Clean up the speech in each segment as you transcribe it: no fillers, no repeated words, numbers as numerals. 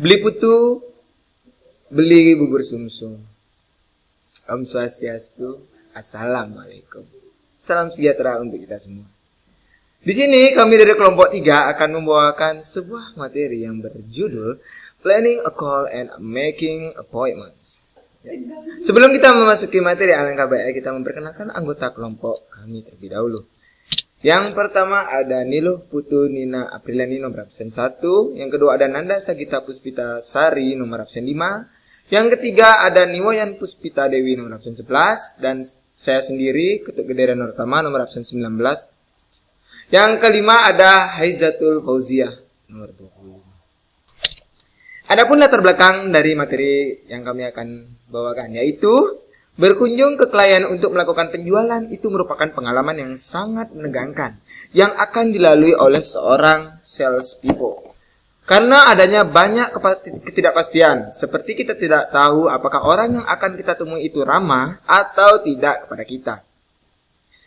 Beli putu, beli bubur sumsum. Om Swastiastu, Assalamualaikum. Salam sejahtera untuk kita semua. Di sini kami dari kelompok 3 akan membawakan sebuah materi yang berjudul Planning a Call and Making Appointments. Ya. Sebelum kita memasuki materi, alangkah baiknya kita memperkenalkan anggota kelompok kami terlebih dahulu. Yang pertama ada Niluh Putu Nina Apriliani nomor absen 1. Yang kedua ada Nanda Sagita Puspita Sari nomor absen 5. Yang ketiga ada Niwayan Puspita Dewi nomor absen 11. Dan saya sendiri, Ketut Gedera Nurtama nomor absen 19. Yang kelima ada Haizatul Fauzia nomor 25. Adapun latar belakang dari materi yang kami akan bawakan, yaitu berkunjung ke klien untuk melakukan penjualan itu merupakan pengalaman yang sangat menegangkan yang akan dilalui oleh seorang sales people. Karena adanya banyak ketidakpastian, seperti kita tidak tahu apakah orang yang akan kita temui itu ramah atau tidak kepada kita.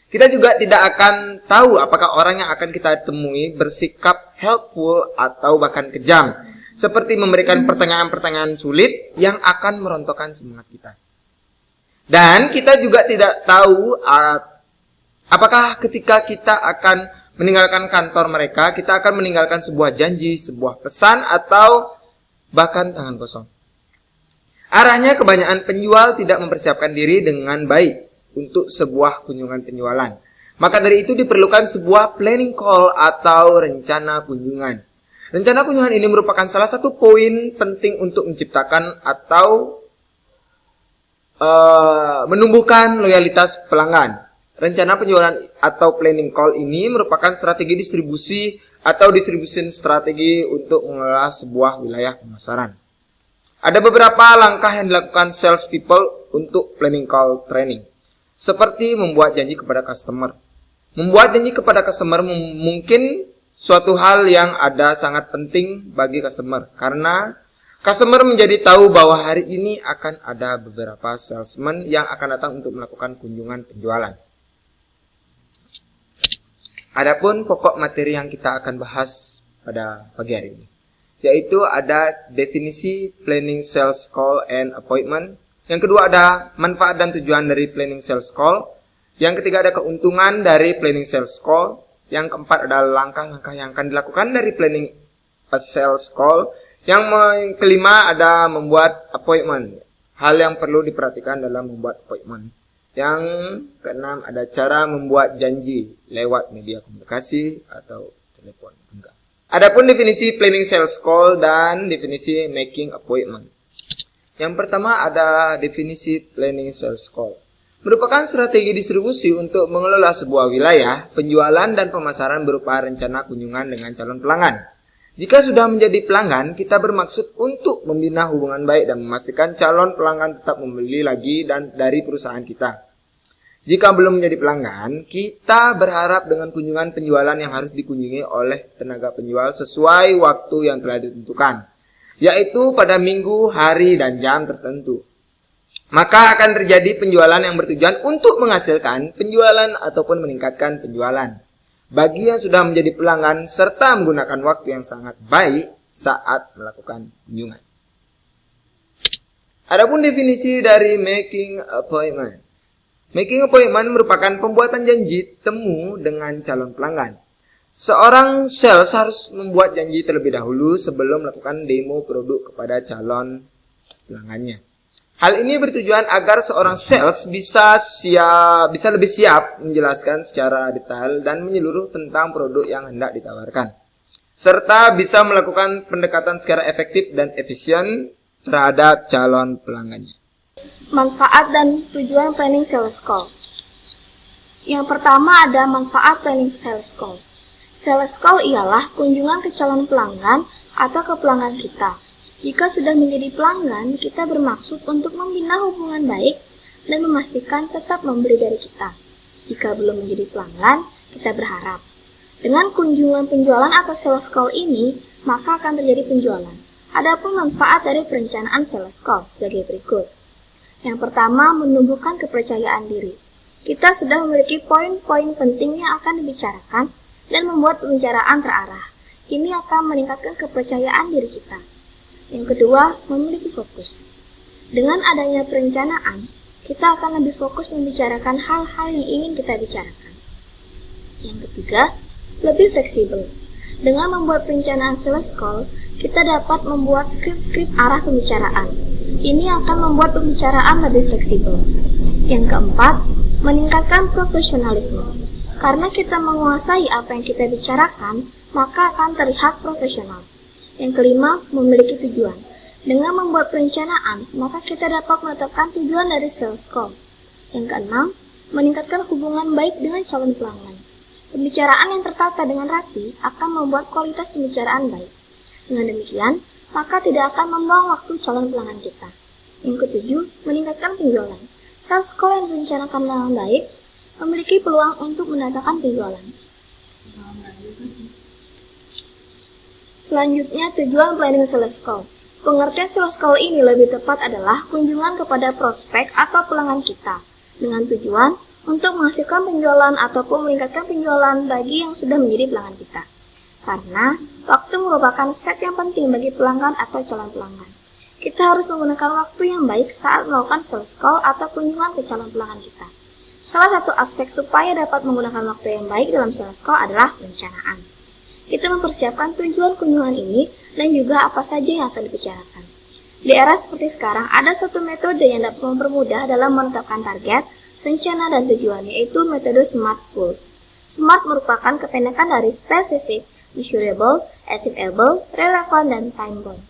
Kita juga tidak akan tahu apakah orang yang akan kita temui bersikap helpful atau bahkan kejam, seperti memberikan pertanyaan-pertanyaan sulit yang akan merontokkan semangat kita. Dan kita juga tidak tahu apakah ketika kita akan meninggalkan kantor mereka, kita akan meninggalkan sebuah janji, sebuah pesan, atau bahkan tangan kosong. Arahnya kebanyakan penjual tidak mempersiapkan diri dengan baik untuk sebuah kunjungan penjualan. Maka dari itu diperlukan sebuah planning call atau rencana kunjungan. Rencana kunjungan ini merupakan salah satu poin penting untuk menciptakan atau menumbuhkan loyalitas pelanggan. Rencana penjualan atau planning call ini merupakan strategi distribusi atau distribution strategi untuk mengelola sebuah wilayah pemasaran. Ada beberapa langkah yang dilakukan sales people untuk planning call training. Seperti membuat janji kepada customer. Membuat janji kepada customer mungkin suatu hal yang sangat penting bagi customer. Karena customer menjadi tahu bahwa hari ini akan ada beberapa salesman yang akan datang untuk melakukan kunjungan penjualan. Adapun pokok materi yang kita akan bahas pada pagi hari ini, yaitu ada definisi planning sales call and appointment. Yang kedua ada manfaat dan tujuan dari planning sales call. Yang ketiga ada keuntungan dari planning sales call. Yang keempat adalah langkah-langkah yang akan dilakukan dari planning a sales call. Yang kelima ada membuat appointment. Hal yang perlu diperhatikan dalam membuat appointment. Yang keenam ada cara membuat janji lewat media komunikasi atau telepon. Adapun definisi planning sales call dan definisi making appointment. Yang pertama ada definisi planning sales call. Merupakan strategi distribusi untuk mengelola sebuah wilayah, penjualan dan pemasaran berupa rencana kunjungan dengan calon pelanggan. Jika sudah menjadi pelanggan, kita bermaksud untuk membina hubungan baik dan memastikan calon pelanggan tetap membeli lagi dan dari perusahaan kita. Jika belum menjadi pelanggan, kita berharap dengan kunjungan penjualan yang harus dikunjungi oleh tenaga penjual sesuai waktu yang telah ditentukan, yaitu pada minggu, hari, dan jam tertentu. Maka akan terjadi penjualan yang bertujuan untuk menghasilkan penjualan ataupun meningkatkan penjualan bagi yang sudah menjadi pelanggan serta menggunakan waktu yang sangat baik saat melakukan kunjungan. Adapun definisi dari making appointment. Making appointment merupakan pembuatan janji temu dengan calon pelanggan. Seorang sales harus membuat janji terlebih dahulu sebelum melakukan demo produk kepada calon pelanggannya. Hal ini bertujuan agar seorang sales bisa lebih siap menjelaskan secara detail dan menyeluruh tentang produk yang hendak ditawarkan, serta bisa melakukan pendekatan secara efektif dan efisien terhadap calon pelanggannya. Manfaat dan tujuan planning sales call. Yang pertama ada manfaat planning sales call. Sales call ialah kunjungan ke calon pelanggan atau ke pelanggan kita. Jika sudah menjadi pelanggan, kita bermaksud untuk membina hubungan baik dan memastikan tetap membeli dari kita. Jika belum menjadi pelanggan, kita berharap dengan kunjungan penjualan atau sales call ini, maka akan terjadi penjualan. Adapun manfaat dari perencanaan sales call sebagai berikut. Yang pertama, menumbuhkan kepercayaan diri. Kita sudah memiliki poin-poin penting yang akan dibicarakan dan membuat pembicaraan terarah. Ini akan meningkatkan kepercayaan diri kita. Yang kedua, memiliki fokus. Dengan adanya perencanaan, kita akan lebih fokus membicarakan hal-hal yang ingin kita bicarakan. Yang ketiga, lebih fleksibel. Dengan membuat perencanaan sales call, kita dapat membuat skrip-skrip arah pembicaraan. Ini akan membuat pembicaraan lebih fleksibel. Yang keempat, meningkatkan profesionalisme. Karena kita menguasai apa yang kita bicarakan, maka akan terlihat profesional. Yang kelima, memiliki tujuan. Dengan membuat perencanaan, maka kita dapat menetapkan tujuan dari sales call. Yang keenam, meningkatkan hubungan baik dengan calon pelanggan. Pembicaraan yang tertata dengan rapi akan membuat kualitas pembicaraan baik. Dengan demikian, maka tidak akan membuang waktu calon pelanggan kita. Yang ketujuh, meningkatkan penjualan. Sales call yang direncanakan dengan baik memiliki peluang untuk mendatangkan penjualan. Selanjutnya, tujuan planning sales call. Pengertian sales call ini lebih tepat adalah kunjungan kepada prospek atau pelanggan kita dengan tujuan untuk menghasilkan penjualan ataupun meningkatkan penjualan bagi yang sudah menjadi pelanggan kita. Karena waktu merupakan set yang penting bagi pelanggan atau calon pelanggan. Kita harus menggunakan waktu yang baik saat melakukan sales call atau kunjungan ke calon pelanggan kita. Salah satu aspek supaya dapat menggunakan waktu yang baik dalam sales call adalah perencanaan. Kita mempersiapkan tujuan kunjungan ini dan juga apa saja yang akan dibicarakan. Di era seperti sekarang, ada suatu metode yang dapat mempermudah dalam menetapkan target, rencana, dan tujuan, yaitu metode SMART Goals. SMART merupakan kependekan dari Specific, Measurable, Achievable, Relevant, dan Time-bound.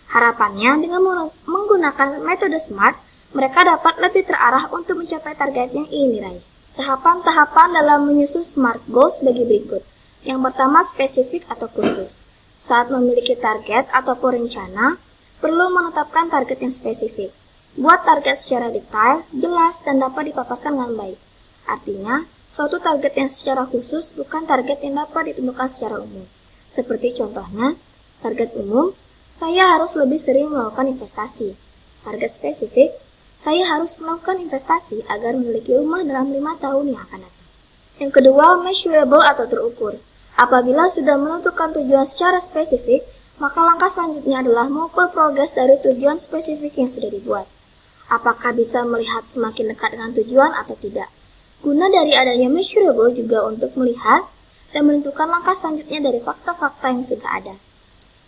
Harapannya, dengan menggunakan metode SMART, mereka dapat lebih terarah untuk mencapai target yang ingin diraih. Tahapan-tahapan dalam menyusun SMART Goals bagi berikut. Yang pertama, spesifik atau khusus. Saat memiliki target ataupun rencana, perlu menetapkan target yang spesifik. Buat target secara detail, jelas, dan dapat dipaparkan dengan baik. Artinya, suatu target yang secara khusus bukan target yang dapat ditentukan secara umum. Seperti contohnya, target umum, saya harus lebih sering melakukan investasi. Target spesifik, saya harus melakukan investasi agar memiliki rumah dalam 5 tahun yang akan datang. Yang kedua, measurable atau terukur. Apabila sudah menentukan tujuan secara spesifik, maka langkah selanjutnya adalah mengukur progres dari tujuan spesifik yang sudah dibuat. Apakah bisa melihat semakin dekat dengan tujuan atau tidak? Guna dari adanya measurable juga untuk melihat dan menentukan langkah selanjutnya dari fakta-fakta yang sudah ada.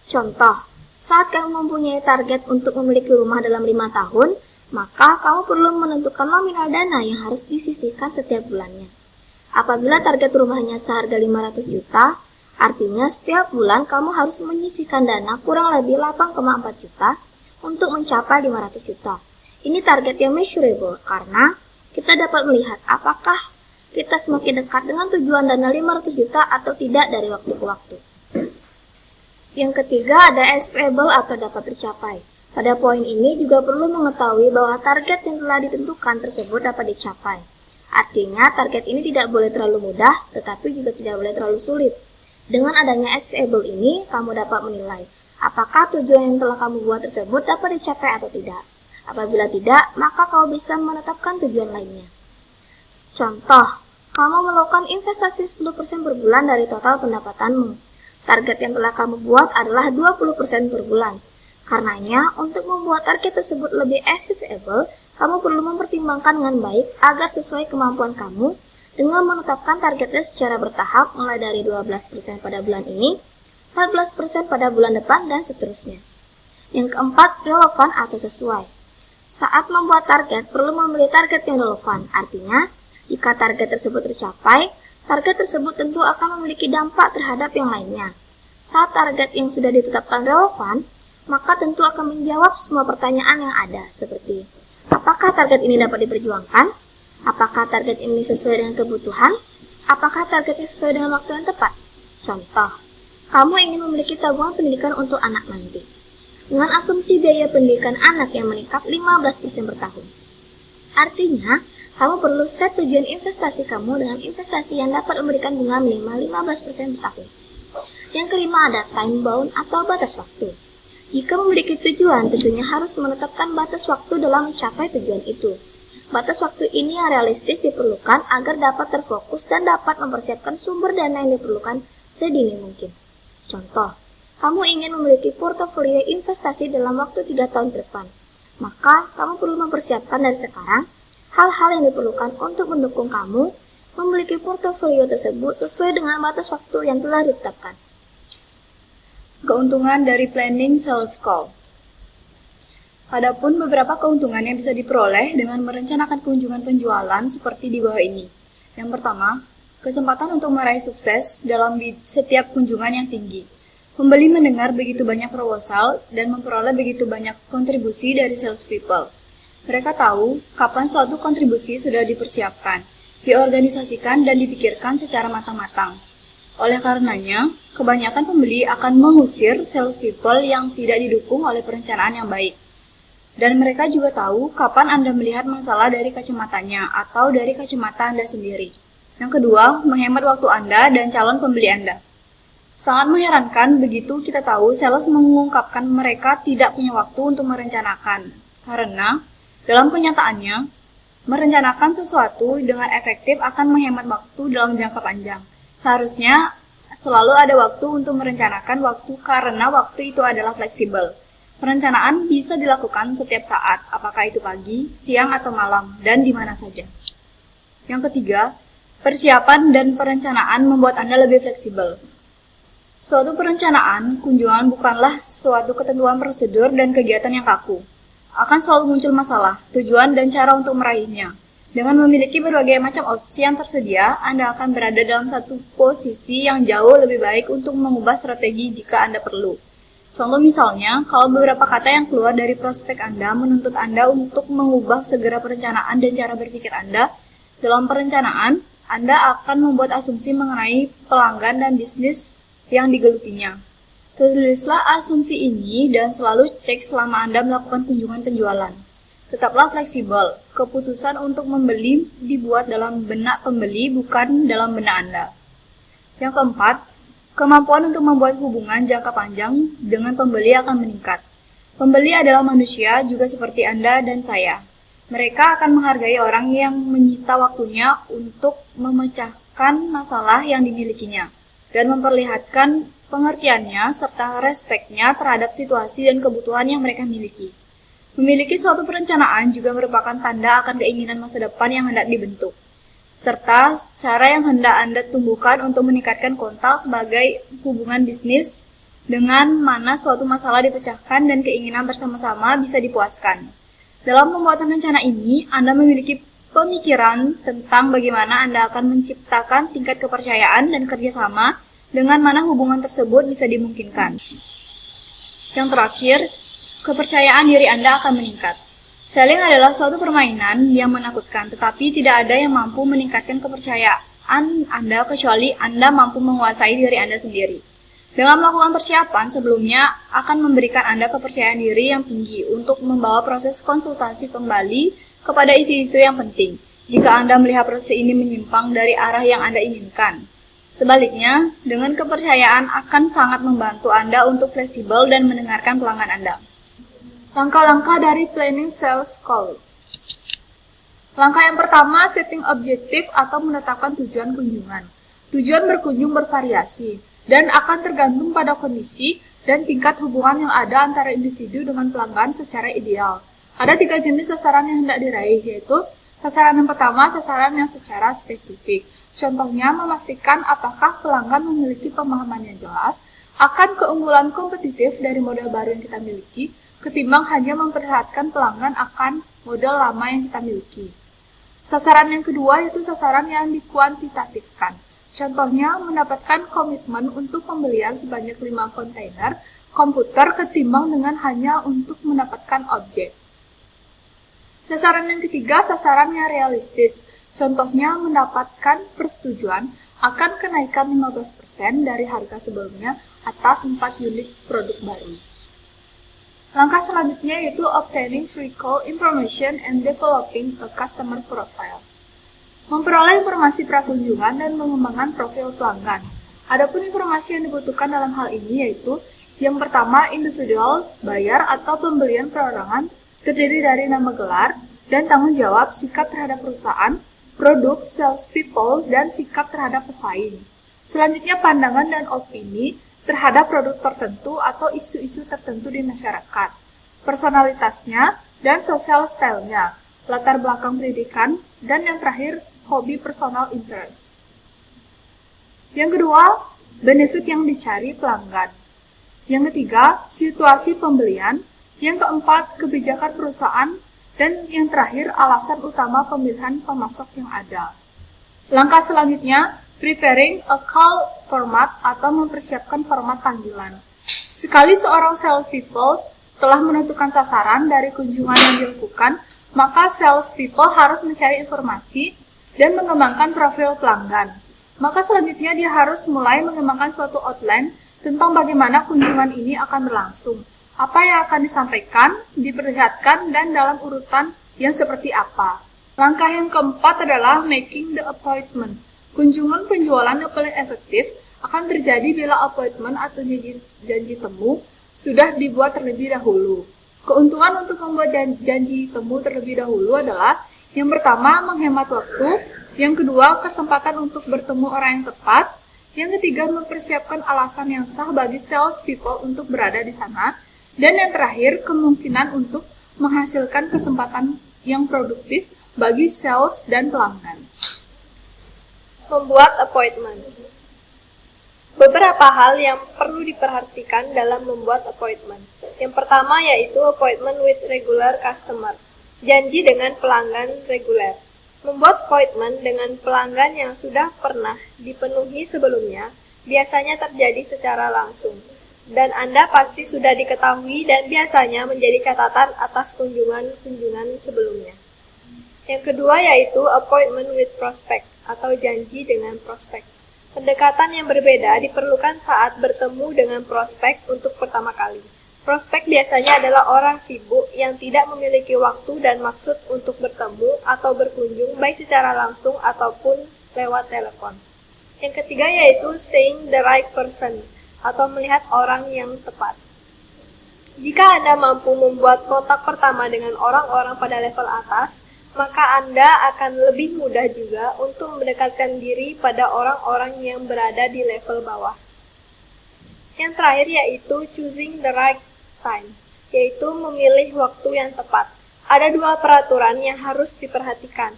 Contoh, saat kamu mempunyai target untuk memiliki rumah dalam 5 tahun, maka kamu perlu menentukan nominal dana yang harus disisihkan setiap bulannya. Apabila target rumahnya seharga 500 juta, artinya setiap bulan kamu harus menyisihkan dana kurang lebih 8,4 juta untuk mencapai 500 juta. Ini target yang measurable karena kita dapat melihat apakah kita semakin dekat dengan tujuan dana 500 juta atau tidak dari waktu ke waktu. Yang ketiga ada achievable atau dapat tercapai. Pada poin ini juga perlu mengetahui bahwa target yang telah ditentukan tersebut dapat dicapai. Artinya, target ini tidak boleh terlalu mudah, tetapi juga tidak boleh terlalu sulit. Dengan adanya achievable ini, kamu dapat menilai apakah tujuan yang telah kamu buat tersebut dapat dicapai atau tidak. Apabila tidak, maka kamu bisa menetapkan tujuan lainnya. Contoh, kamu melakukan investasi 10% per bulan dari total pendapatanmu. Target yang telah kamu buat adalah 20% per bulan. Karenanya, untuk membuat target tersebut lebih achievable, kamu perlu mempertimbangkan dengan baik agar sesuai kemampuan kamu dengan menetapkan targetnya secara bertahap mulai dari 12% pada bulan ini, 14% pada bulan depan, dan seterusnya. Yang keempat, relevan atau sesuai. Saat membuat target, perlu memilih target yang relevan. Artinya, jika target tersebut tercapai, target tersebut tentu akan memiliki dampak terhadap yang lainnya. Saat target yang sudah ditetapkan relevan, maka tentu akan menjawab semua pertanyaan yang ada, seperti apakah target ini dapat diperjuangkan? Apakah target ini sesuai dengan kebutuhan? Apakah targetnya sesuai dengan waktu yang tepat? Contoh, kamu ingin memiliki tabungan pendidikan untuk anak nanti, dengan asumsi biaya pendidikan anak yang meningkat 15% per tahun. Artinya, kamu perlu set tujuan investasi kamu dengan investasi yang dapat memberikan bunga minimal 15% per tahun. Yang kelima ada time bound atau batas waktu. Jika memiliki tujuan, tentunya harus menetapkan batas waktu dalam mencapai tujuan itu. Batas waktu ini yang realistis diperlukan agar dapat terfokus dan dapat mempersiapkan sumber dana yang diperlukan sedini mungkin. Contoh, kamu ingin memiliki portofolio investasi dalam waktu 3 tahun ke depan. Maka, kamu perlu mempersiapkan dari sekarang hal-hal yang diperlukan untuk mendukung kamu memiliki portofolio tersebut sesuai dengan batas waktu yang telah ditetapkan. Keuntungan dari planning sales call. Adapun beberapa keuntungan yang bisa diperoleh dengan merencanakan kunjungan penjualan seperti di bawah ini. Yang pertama, kesempatan untuk meraih sukses dalam setiap kunjungan yang tinggi. Pembeli mendengar begitu banyak proposal dan memperoleh begitu banyak kontribusi dari salespeople. Mereka tahu kapan suatu kontribusi sudah dipersiapkan, diorganisasikan dan dipikirkan secara matang-matang. Oleh karenanya, kebanyakan pembeli akan mengusir salespeople yang tidak didukung oleh perencanaan yang baik. Dan mereka juga tahu kapan Anda melihat masalah dari kacamatanya atau dari kacamata Anda sendiri. Yang kedua, menghemat waktu Anda dan calon pembeli Anda. Sangat mengherankan begitu kita tahu sales mengungkapkan mereka tidak punya waktu untuk merencanakan. Karena, dalam kenyataannya, merencanakan sesuatu dengan efektif akan menghemat waktu dalam jangka panjang. Seharusnya selalu ada waktu untuk merencanakan waktu karena waktu itu adalah fleksibel. Perencanaan bisa dilakukan setiap saat, apakah itu pagi, siang, atau malam, dan di mana saja. Yang ketiga, persiapan dan perencanaan membuat Anda lebih fleksibel. Suatu perencanaan, kunjungan bukanlah suatu ketentuan prosedur dan kegiatan yang kaku. Akan selalu muncul masalah, tujuan, dan cara untuk meraihnya. Dengan memiliki berbagai macam opsi yang tersedia, Anda akan berada dalam satu posisi yang jauh lebih baik untuk mengubah strategi jika Anda perlu. Contoh misalnya, kalau beberapa kata yang keluar dari prospek Anda menuntut Anda untuk mengubah segera perencanaan dan cara berpikir Anda, dalam perencanaan, Anda akan membuat asumsi mengenai pelanggan dan bisnis yang digelutinya. Tulislah asumsi ini dan selalu cek selama Anda melakukan kunjungan penjualan. Tetaplah fleksibel. Keputusan untuk membeli dibuat dalam benak pembeli, bukan dalam benak Anda. Yang keempat, kemampuan untuk membuat hubungan jangka panjang dengan pembeli akan meningkat. Pembeli adalah manusia juga seperti Anda dan saya. Mereka akan menghargai orang yang menyita waktunya untuk memecahkan masalah yang dimilikinya dan memperlihatkan pengertiannya serta respeknya terhadap situasi dan kebutuhan yang mereka miliki. Memiliki suatu perencanaan juga merupakan tanda akan keinginan masa depan yang hendak dibentuk, serta cara yang hendak Anda tumbuhkan untuk meningkatkan kontak sebagai hubungan bisnis dengan mana suatu masalah dipecahkan dan keinginan bersama-sama bisa dipuaskan. Dalam pembuatan rencana ini, Anda memiliki pemikiran tentang bagaimana Anda akan menciptakan tingkat kepercayaan dan kerjasama dengan mana hubungan tersebut bisa dimungkinkan. Yang terakhir, kepercayaan diri Anda akan meningkat. Selling adalah suatu permainan yang menakutkan, tetapi tidak ada yang mampu meningkatkan kepercayaan Anda kecuali Anda mampu menguasai diri Anda sendiri. Dengan melakukan persiapan sebelumnya akan memberikan Anda kepercayaan diri yang tinggi untuk membawa proses konsultasi kembali kepada isu-isu yang penting, jika Anda melihat proses ini menyimpang dari arah yang Anda inginkan. Sebaliknya, dengan kepercayaan akan sangat membantu Anda untuk fleksibel dan mendengarkan pelanggan Anda. Langkah-langkah dari planning sales call. Langkah yang pertama, setting objektif atau menetapkan tujuan kunjungan. Tujuan berkunjung bervariasi dan akan tergantung pada kondisi dan tingkat hubungan yang ada antara individu dengan pelanggan secara ideal. Ada 3 jenis sasaran yang hendak diraih, yaitu sasaran yang pertama, sasaran yang secara spesifik. Contohnya, memastikan apakah pelanggan memiliki pemahaman yang jelas akan keunggulan kompetitif dari model baru yang kita miliki, ketimbang hanya memperlihatkan pelanggan akan model lama yang kita miliki. Sasaran yang kedua yaitu sasaran yang dikuantitatifkan. Contohnya, mendapatkan komitmen untuk pembelian sebanyak 5 kontainer komputer ketimbang dengan hanya untuk mendapatkan objek. Sasaran yang ketiga, sasaran yang realistis. Contohnya, mendapatkan persetujuan akan kenaikan 15% dari harga sebelumnya atas 4 unit produk baru. Langkah selanjutnya yaitu obtaining free call information and developing a customer profile. Memperoleh informasi prakunjungan dan mengembangkan profil pelanggan. Adapun informasi yang dibutuhkan dalam hal ini yaitu yang pertama, individual, bayar atau pembelian perorangan terdiri dari nama gelar dan tanggung jawab, sikap terhadap perusahaan, produk, sales people, dan sikap terhadap pesaing. Selanjutnya, pandangan dan opini terhadap produk tertentu atau isu-isu tertentu di masyarakat, personalitasnya, dan social style-nya, latar belakang pendidikan, dan yang terakhir, hobi personal interest. Yang kedua, benefit yang dicari pelanggan. Yang ketiga, situasi pembelian. Yang keempat, kebijakan perusahaan. Dan yang terakhir, alasan utama pemilihan pemasok yang ada. Langkah selanjutnya, preparing a call format atau mempersiapkan format panggilan. Sekali seorang salespeople telah menentukan sasaran dari kunjungan yang dilakukan, maka salespeople harus mencari informasi dan mengembangkan profil pelanggan. Maka selanjutnya dia harus mulai mengembangkan suatu outline tentang bagaimana kunjungan ini akan berlangsung. Apa yang akan disampaikan, diperlihatkan, dan dalam urutan yang seperti apa. Langkah yang keempat adalah making the appointment. Kunjungan penjualan yang paling efektif akan terjadi bila appointment atau janji temu sudah dibuat terlebih dahulu. Keuntungan untuk membuat janji temu terlebih dahulu adalah yang pertama, menghemat waktu. Yang kedua, kesempatan untuk bertemu orang yang tepat. Yang ketiga, mempersiapkan alasan yang sah bagi salespeople untuk berada di sana. Dan yang terakhir, kemungkinan untuk menghasilkan kesempatan yang produktif bagi sales dan pelanggan. Membuat appointment. Beberapa hal yang perlu diperhatikan dalam membuat appointment. Yang pertama yaitu appointment with regular customer. Janji dengan pelanggan reguler. Membuat appointment dengan pelanggan yang sudah pernah dipenuhi sebelumnya biasanya terjadi secara langsung. Dan Anda pasti sudah diketahui dan biasanya menjadi catatan atas kunjungan-kunjungan sebelumnya. Yang kedua yaitu appointment with prospect atau janji dengan prospek. Pendekatan yang berbeda diperlukan saat bertemu dengan prospek untuk pertama kali. Prospek biasanya adalah orang sibuk yang tidak memiliki waktu dan maksud untuk bertemu atau berkunjung baik secara langsung ataupun lewat telepon. Yang ketiga yaitu seeing the right person atau melihat orang yang tepat. Jika Anda mampu membuat kontak pertama dengan orang-orang pada level atas, maka Anda akan lebih mudah juga untuk mendekatkan diri pada orang-orang yang berada di level bawah. Yang terakhir yaitu choosing the right time, yaitu memilih waktu yang tepat. Ada dua peraturan yang harus diperhatikan.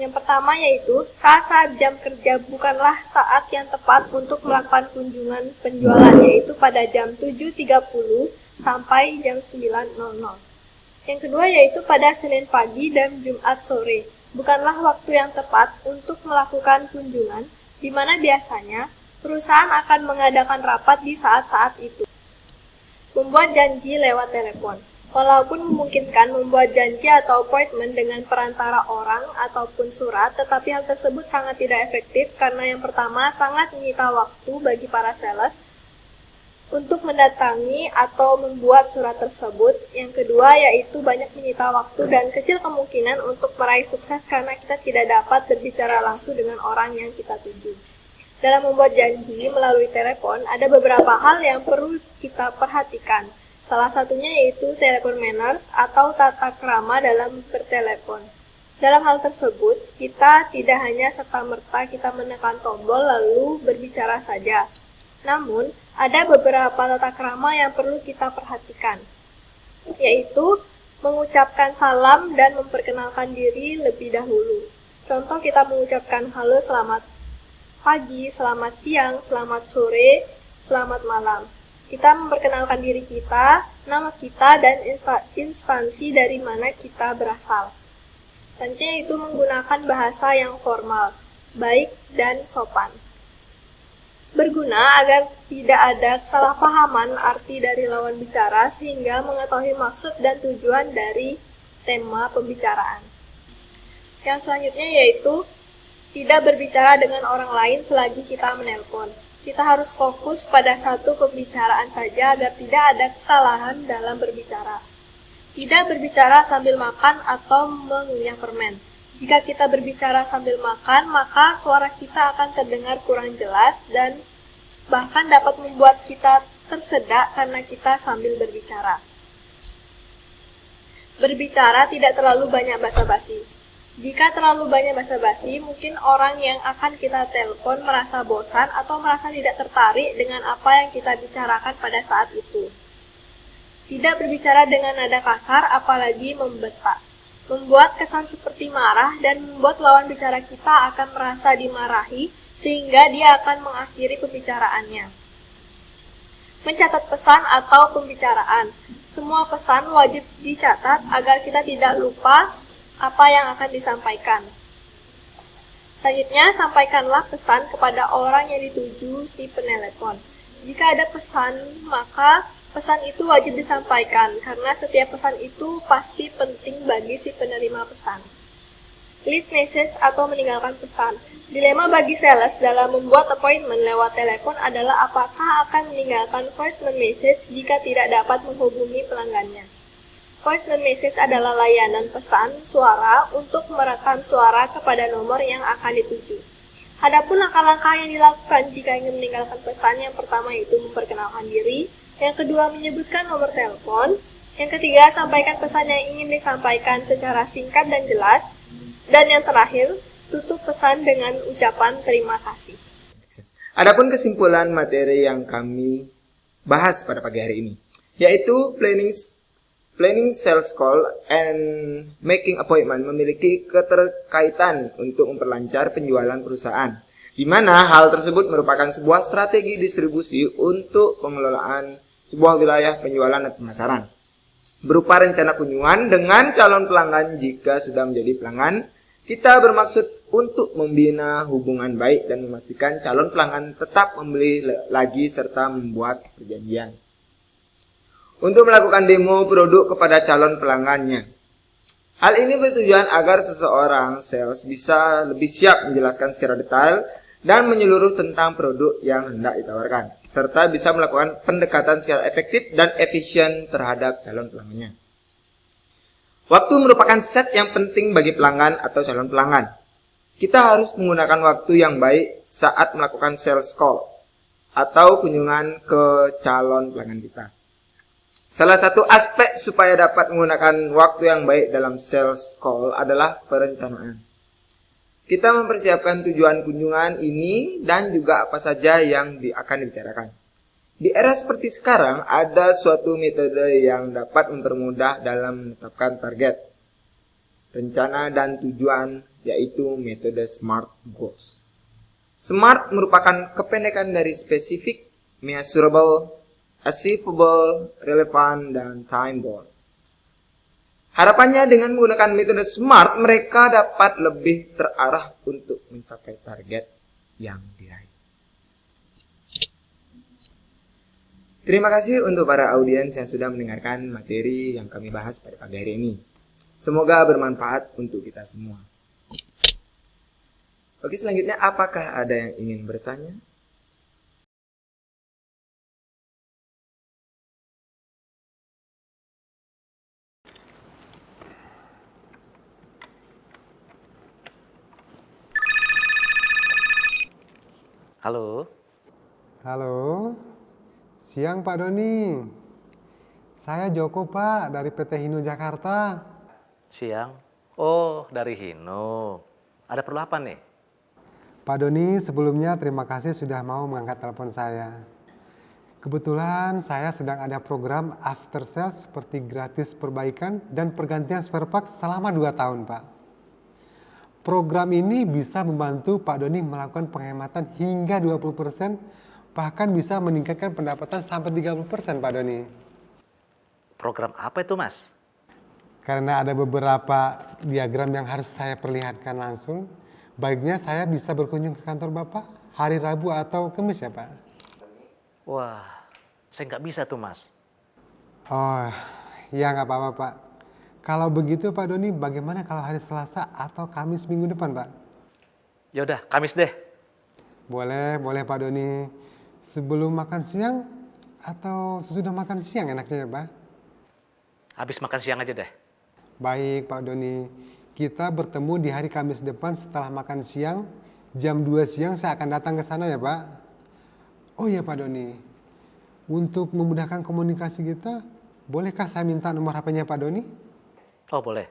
Yang pertama yaitu saat-saat jam kerja bukanlah saat yang tepat untuk melakukan kunjungan penjualan, yaitu pada jam 7.30 sampai jam 9.00. Yang kedua yaitu pada Senin pagi dan Jumat sore. Bukanlah waktu yang tepat untuk melakukan kunjungan, di mana biasanya perusahaan akan mengadakan rapat di saat-saat itu. Membuat janji lewat telepon. Walaupun memungkinkan membuat janji atau appointment dengan perantara orang ataupun surat, tetapi hal tersebut sangat tidak efektif karena yang pertama sangat menyita waktu bagi para sales untuk mendatangi atau membuat surat tersebut. Yang kedua yaitu banyak menyita waktu dan kecil kemungkinan untuk meraih sukses karena kita tidak dapat berbicara langsung dengan orang yang kita tuju. Dalam membuat janji melalui telepon, ada beberapa hal yang perlu kita perhatikan. Salah satunya yaitu telepon manners atau tata krama dalam bertelepon. Dalam hal tersebut, kita tidak hanya serta-merta kita menekan tombol lalu berbicara saja. Namun, ada beberapa tata krama yang perlu kita perhatikan, yaitu mengucapkan salam dan memperkenalkan diri lebih dahulu. Contoh kita mengucapkan halo, selamat pagi, selamat siang, selamat sore, selamat malam. Kita memperkenalkan diri kita, nama kita, dan instansi dari mana kita berasal. Selanjutnya itu menggunakan bahasa yang formal, baik dan sopan. Berguna agar tidak ada kesalahpahaman arti dari lawan bicara sehingga mengetahui maksud dan tujuan dari tema pembicaraan. Yang selanjutnya yaitu tidak berbicara dengan orang lain selagi kita menelpon. Kita harus fokus pada satu pembicaraan saja agar tidak ada kesalahan dalam berbicara. Tidak berbicara sambil makan atau mengunyah permen. Jika kita berbicara sambil makan, maka suara kita akan terdengar kurang jelas dan bahkan dapat membuat kita tersedak karena kita sambil berbicara. Berbicara tidak terlalu banyak basa-basi. Jika terlalu banyak basa-basi, mungkin orang yang akan kita telepon merasa bosan atau merasa tidak tertarik dengan apa yang kita bicarakan pada saat itu. Tidak berbicara dengan nada kasar, apalagi membentak. Membuat kesan seperti marah dan membuat lawan bicara kita akan merasa dimarahi, sehingga dia akan mengakhiri pembicaraannya. Mencatat pesan atau pembicaraan. Semua pesan wajib dicatat agar kita tidak lupa apa yang akan disampaikan. Selanjutnya, sampaikanlah pesan kepada orang yang dituju si penelepon. Jika ada pesan, maka pesan itu wajib disampaikan, karena setiap pesan itu pasti penting bagi si penerima pesan. Leave message atau meninggalkan pesan. Dilema bagi sales dalam membuat appointment lewat telepon adalah apakah akan meninggalkan voicemail message jika tidak dapat menghubungi pelanggannya. Voicemail message adalah layanan pesan suara untuk merekam suara kepada nomor yang akan dituju. Adapun langkah-langkah yang dilakukan jika ingin meninggalkan pesan, yang pertama itu memperkenalkan diri, yang kedua menyebutkan nomor telepon, yang ketiga sampaikan pesan yang ingin disampaikan secara singkat dan jelas, dan yang terakhir tutup pesan dengan ucapan terima kasih. Adapun kesimpulan materi yang kami bahas pada pagi hari ini, yaitu planning sales call and making appointment memiliki keterkaitan untuk memperlancar penjualan perusahaan, di mana hal tersebut merupakan sebuah strategi distribusi untuk pengelolaan sebuah wilayah penjualan dan pemasaran, berupa rencana kunjungan dengan calon pelanggan. Jika sudah menjadi pelanggan, kita bermaksud untuk membina hubungan baik dan memastikan calon pelanggan tetap membeli lagi serta membuat perjanjian untuk melakukan demo produk kepada calon pelanggannya. Hal ini bertujuan agar seseorang sales bisa lebih siap menjelaskan secara detail dan menyeluruh tentang produk yang hendak ditawarkan, serta bisa melakukan pendekatan secara efektif dan efisien terhadap calon pelanggannya. Waktu merupakan set yang penting bagi pelanggan atau calon pelanggan. Kita harus menggunakan waktu yang baik saat melakukan sales call atau kunjungan ke calon pelanggan kita. Salah satu aspek supaya dapat menggunakan waktu yang baik dalam sales call adalah perencanaan. Kita mempersiapkan tujuan kunjungan ini dan juga apa saja yang akan dibicarakan. Di era seperti sekarang, ada suatu metode yang dapat mempermudah dalam menetapkan target, rencana, dan tujuan, yaitu metode SMART Goals. SMART merupakan kependekan dari specific, measurable, achievable, relevant, dan time-bound. Harapannya dengan menggunakan metode SMART, mereka dapat lebih terarah untuk mencapai target yang diraih. Terima kasih untuk para audiens yang sudah mendengarkan materi yang kami bahas pada pagi hari ini. Semoga bermanfaat untuk kita semua. Oke, selanjutnya apakah ada yang ingin bertanya? Halo, Halo, siang Pak Doni. Saya Joko Pak, dari PT Hino Jakarta. siang. Oh, dari Hino. Ada perlu apa nih? Pak Doni, sebelumnya terima kasih sudah mau mengangkat telepon saya. Kebetulan saya sedang ada program after sales seperti gratis perbaikan dan pergantian spare part selama 2 tahun Pak. Program ini bisa membantu Pak Doni melakukan penghematan hingga 20%, bahkan bisa meningkatkan pendapatan sampai 30% Pak Doni. Program apa itu, Mas? Karena ada beberapa diagram yang harus saya perlihatkan langsung, baiknya saya bisa berkunjung ke kantor Bapak hari Rabu atau Kamis ya Pak? Wah, saya nggak bisa tuh, Mas. Oh, ya nggak apa-apa Pak. Kalau begitu Pak Doni, bagaimana kalau hari Selasa atau Kamis minggu depan Pak? Ya udah, Kamis deh. Boleh Pak Doni. Sebelum makan siang atau sesudah makan siang enaknya ya Pak? Habis makan siang aja deh. Baik Pak Doni, kita bertemu di hari Kamis depan setelah makan siang, jam 2 siang saya akan datang ke sana ya Pak. Oh iya Pak Doni, untuk memudahkan komunikasi kita, bolehkah saya minta nomor HP-nya Pak Doni? Oh, boleh.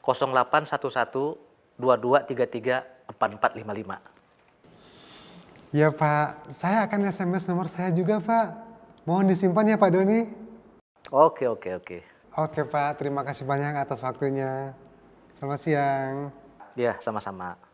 0811 2233 4455. Ya Pak, saya akan SMS nomor saya juga Pak. Mohon disimpan ya Pak Doni. Oke. Oke Pak, terima kasih banyak atas waktunya. Selamat siang. Ya, sama-sama.